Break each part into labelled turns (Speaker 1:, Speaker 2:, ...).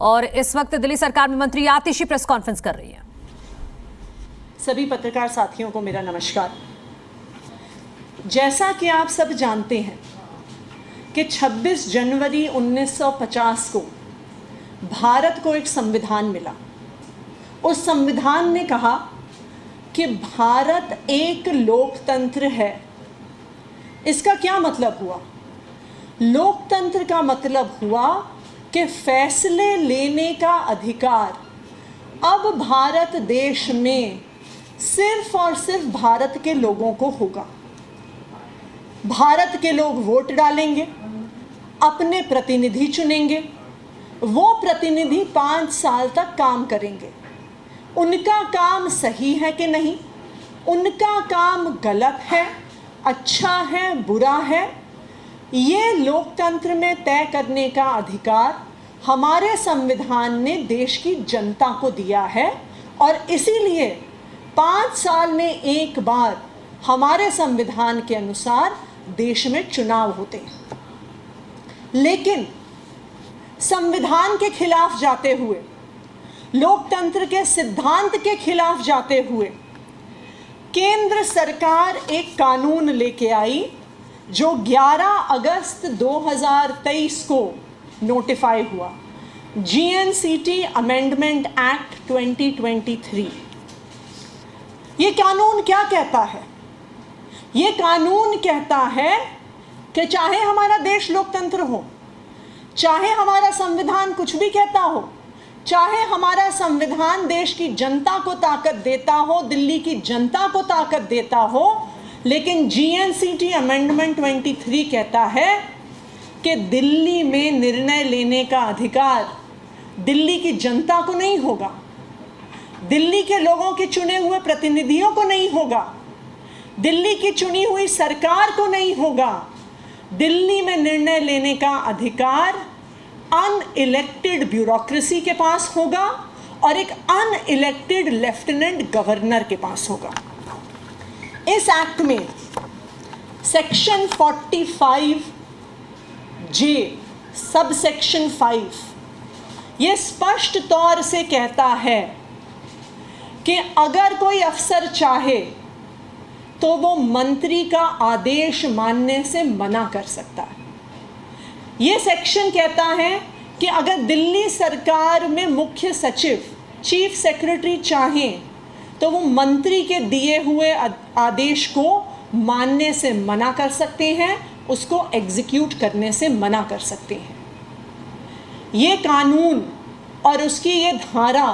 Speaker 1: और इस वक्त दिल्ली सरकार में मंत्री आतिशी प्रेस कॉन्फ्रेंस कर रही है।
Speaker 2: सभी पत्रकार साथियों को मेरा नमस्कार। जैसा कि आप सब जानते हैं कि 26 जनवरी 1950 को भारत को एक संविधान मिला। उस संविधान ने कहा कि भारत एक लोकतंत्र है। इसका क्या मतलब हुआ? लोकतंत्र का मतलब हुआ कि फैसले लेने का अधिकार अब भारत देश में सिर्फ और सिर्फ भारत के लोगों को होगा। भारत के लोग वोट डालेंगे, अपने प्रतिनिधि चुनेंगे, वो प्रतिनिधि 5 साल तक काम करेंगे। उनका काम सही है कि नहीं, उनका काम गलत है, अच्छा है, बुरा है, ये लोकतंत्र में तय करने का अधिकार हमारे संविधान ने देश की जनता को दिया है। और इसीलिए 5 साल में एक बार हमारे संविधान के अनुसार देश में चुनाव होते हैं। लेकिन संविधान के खिलाफ जाते हुए, लोकतंत्र के सिद्धांत के खिलाफ जाते हुए केंद्र सरकार एक कानून लेके आई जो 11 अगस्त 2023 को नोटिफाई हुआ, जीएनसीटी अमेंडमेंट एक्ट 2023। ये कानून क्या कहता है? ये कानून कहता है कि चाहे हमारा देश लोकतंत्र हो, चाहे हमारा संविधान कुछ भी कहता हो, चाहे हमारा संविधान देश की जनता को ताकत देता हो, दिल्ली की जनता को ताकत देता हो, लेकिन जीएनसीटी अमेंडमेंट 23 कहता है कि दिल्ली में निर्णय लेने का अधिकार दिल्ली की जनता को नहीं होगा, दिल्ली के लोगों के चुने हुए प्रतिनिधियों को नहीं होगा, दिल्ली की चुनी हुई सरकार को नहीं होगा। दिल्ली में निर्णय लेने का अधिकार अनइलेक्टेड ब्यूरोक्रेसी के पास होगा और एक अनइलेक्टेड लेफ्टिनेंट गवर्नर के पास होगा। इस एक्ट में सेक्शन 45 जे सब सेक्शन 5 ये स्पष्ट तौर से कहता है कि अगर कोई अफसर चाहे तो वो मंत्री का आदेश मानने से मना कर सकता है। ये सेक्शन कहता है कि अगर दिल्ली सरकार में मुख्य सचिव, चीफ सेक्रेटरी चाहें तो वो मंत्री के दिए हुए आदेश को मानने से मना कर सकते हैं, उसको एग्जीक्यूट करने से मना कर सकते हैं। ये कानून और उसकी ये धारा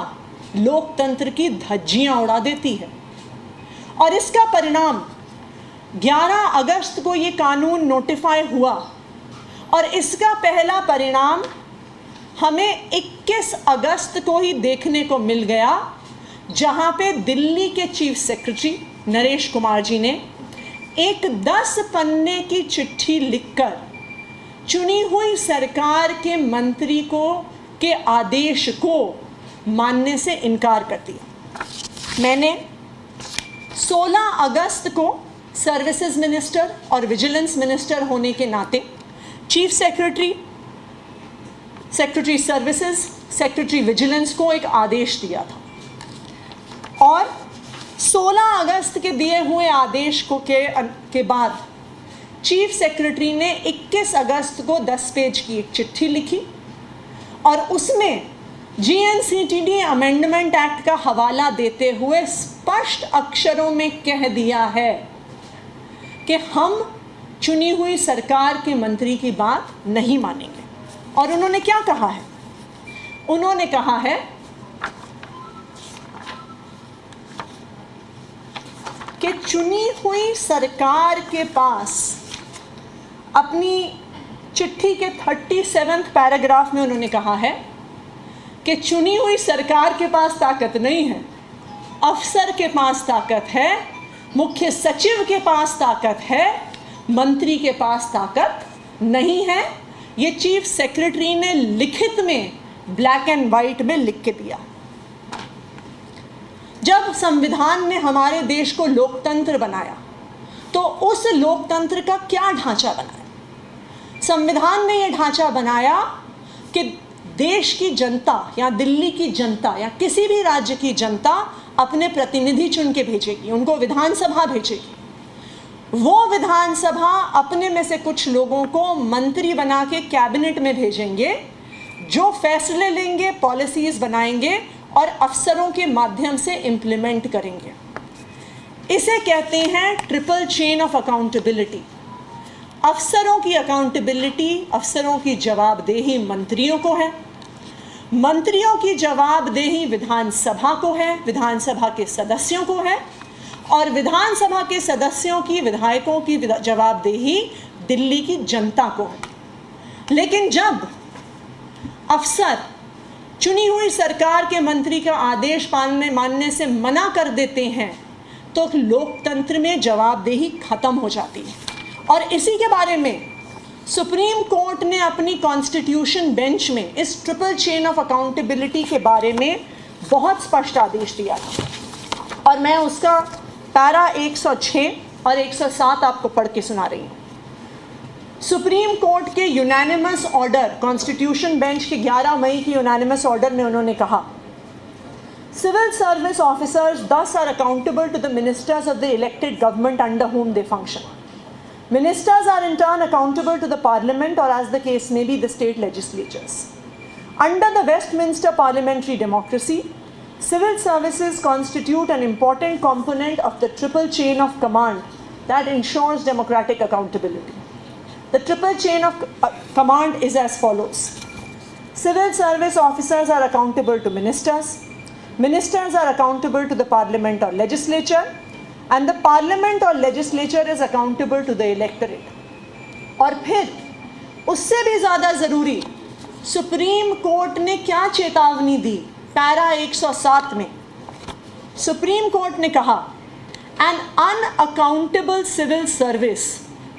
Speaker 2: लोकतंत्र की धज्जियां उड़ा देती है। और इसका परिणाम 11 अगस्त को ये कानून नोटिफाई हुआ और इसका पहला परिणाम हमें 21 अगस्त को ही देखने को मिल गया, जहां पे दिल्ली के चीफ सेक्रेटरी नरेश कुमार जी ने एक 10 पन्ने की चिट्ठी लिखकर चुनी हुई सरकार के मंत्री को के आदेश को मानने से इनकार कर दिया। मैंने 16 अगस्त को सर्विसेज मिनिस्टर और विजिलेंस मिनिस्टर होने के नाते chief secretary, secretary services, secretary vigilance को एक आदेश दिया था और 16 अगस्त के दिए हुए आदेश को के बाद चीफ सेक्रेटरी ने 21 अगस्त को 10 पेज की एक चिट्ठी लिखी और उसमें जीएनसीटी अमेंडमेंट एक्ट का हवाला देते हुए स्पष्ट अक्षरों में कह दिया है कि हम चुनी हुई सरकार के मंत्री की बात नहीं मानेंगे। और उन्होंने क्या कहा है? उन्होंने कहा है कि चुनी हुई सरकार के पास, अपनी चिट्ठी के 37वें पैराग्राफ में उन्होंने कहा है कि चुनी हुई सरकार के पास ताकत नहीं है, अफसर के पास ताकत है, मुख्य सचिव के पास ताकत है, मंत्री के पास ताकत नहीं है। ये चीफ सेक्रेटरी ने लिखित में ब्लैक एंड वाइट में लिख के दिया। जब संविधान ने हमारे देश को लोकतंत्र बनाया तो उस लोकतंत्र का क्या ढांचा बनाया? संविधान ने यह ढांचा बनाया कि देश की जनता या दिल्ली की जनता या किसी भी राज्य की जनता अपने प्रतिनिधि चुन के भेजेगी, उनको विधानसभा भेजेगी। वो विधानसभा अपने में से कुछ लोगों को मंत्री बना के कैबिनेट में भेजेंगे, जो फैसले लेंगे, पॉलिसीज बनाएंगे और अफसरों के माध्यम से इम्प्लीमेंट करेंगे। इसे कहते हैं ट्रिपल चेन ऑफ अकाउंटेबिलिटी। अफसरों की अकाउंटेबिलिटी, अफसरों की जवाबदेही मंत्रियों को है, मंत्रियों की जवाबदेही विधानसभा को है, विधानसभा के सदस्यों को है, और विधानसभा के सदस्यों की, विधायकों की जवाबदेही दिल्ली की जनता को है। लेकिन जब अफसर चुनी हुई सरकार के मंत्री का आदेश मानने से मना कर देते हैं तो लोकतंत्र में जवाबदेही खत्म हो जाती है। और इसी के बारे में सुप्रीम कोर्ट ने अपनी कॉन्स्टिट्यूशन बेंच में इस ट्रिपल चेन ऑफ अकाउंटेबिलिटी के बारे में बहुत स्पष्ट आदेश दिया था, और मैं उसका पैरा 106 और 107 आपको पढ़ के सुना रही हूँ। सुप्रीम कोर्ट के यूनानिमस ऑर्डर, कॉन्स्टिट्यूशन बेंच के 11 मई की यूनानिमस ऑर्डर में उन्होंने कहा, civil service officers thus are accountable to the ministers of the elected government under whom they function. Ministers are in turn accountable to the parliament or, as the case may be, the state legislatures. Under the Westminster parliamentary democracy, civil services constitute an important component of the triple chain of command that ensures democratic accountability. The triple chain of command is as follows. Civil service officers are accountable to ministers. Ministers are accountable to the parliament or legislature, and the parliament or legislature is accountable to the electorate. और फिर उससे भी ज़्यादा ज़रूरी supreme court ने क्या चेतावनी दी? Para 107 में सुप्रीम कोर्ट ने कहा, an unaccountable civil service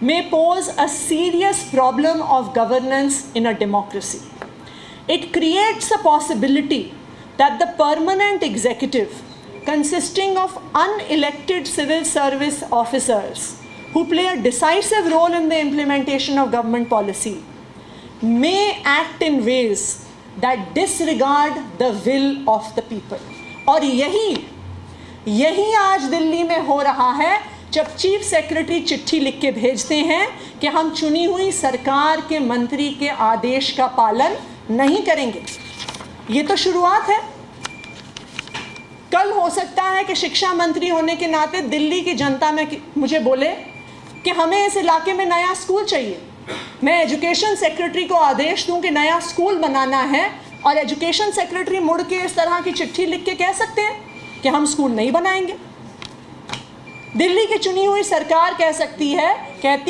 Speaker 2: may pose a serious problem of governance in a democracy. It creates a possibility that the permanent executive, consisting of unelected civil service officers who play a decisive role in the implementation of government policy, may act in ways that disregard the will of the people. और यही आज दिल्ली में हो रहा है, जब chief secretary चिट्ठी लिख के भेजते हैं कि हम चुनी हुई सरकार के मंत्री के आदेश का पालन नहीं करेंगे। ये तो शुरुआत है। कल हो सकता है कि शिक्षा मंत्री होने के नाते दिल्ली की जनता में मुझे बोले कि हमें इस इलाके में नया स्कूल चाहिए। मैं एजुकेशन सेक्रेटरी को आदेश दूं कि नया स्कूल बनाना है, और एजुकेशन सेक्रेटरी मुड़ के इस तरह की चिट्ठी लिख के कह सकते हैं कि हम स्कूल नहीं बनाएंगे। दिल्ली की चुनी हुई सरकार कहती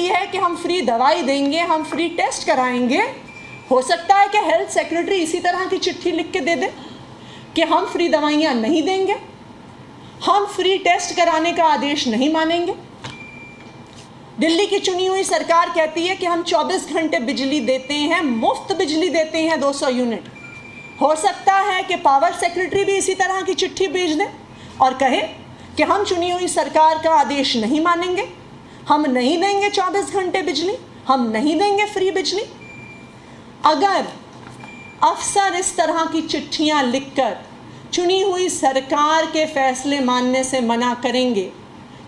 Speaker 2: है कि हम फ्री दवाई देंगे, हम फ्री टेस्ट कराएंगे। हो सकता है कि हेल्थ सेक्रेटरी इसी तरह की चिट्ठी लिख के दे दे कि हम फ्री दवाइयाँ नहीं देंगे, हम फ्री टेस्ट कराने का आदेश नहीं मानेंगे। दिल्ली की चुनी हुई सरकार कहती है कि हम 24 घंटे बिजली देते हैं, मुफ्त बिजली देते हैं 200 यूनिट। हो सकता है कि पावर सेक्रेटरी भी इसी तरह की चिट्ठी भेज दे और कहे कि हम चुनी हुई सरकार का आदेश नहीं मानेंगे, हम नहीं देंगे 24 घंटे बिजली, हम नहीं देंगे फ्री बिजली। अगर अफसर इस तरह की चिट्ठियां लिखकर चुनी हुई सरकार के फैसले मानने से मना करेंगे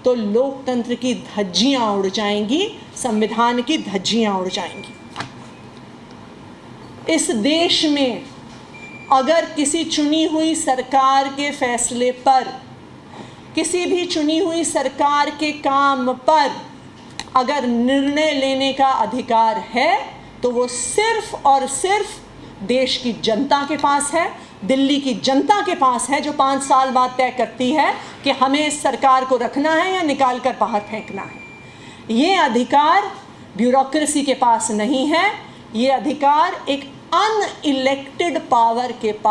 Speaker 2: तो लोकतंत्र की धज्जियां उड़ जाएंगी, संविधान की धज्जियां उड़ जाएंगी। इस देश में अगर किसी चुनी हुई सरकार के फैसले पर, किसी भी चुनी हुई सरकार के काम पर अगर निर्णय लेने का अधिकार है तो वो सिर्फ और सिर्फ देश की जनता के पास है, दिल्ली की जनता के पास है, जो 5 साल बाद तय करती है कि हमें इस सरकार को रखना है या निकाल कर बाहर फेंकना है। ये अधिकार ब्यूरोक्रेसी के पास नहीं है, ये अधिकार एक अनइलेक्टेड पावर के पास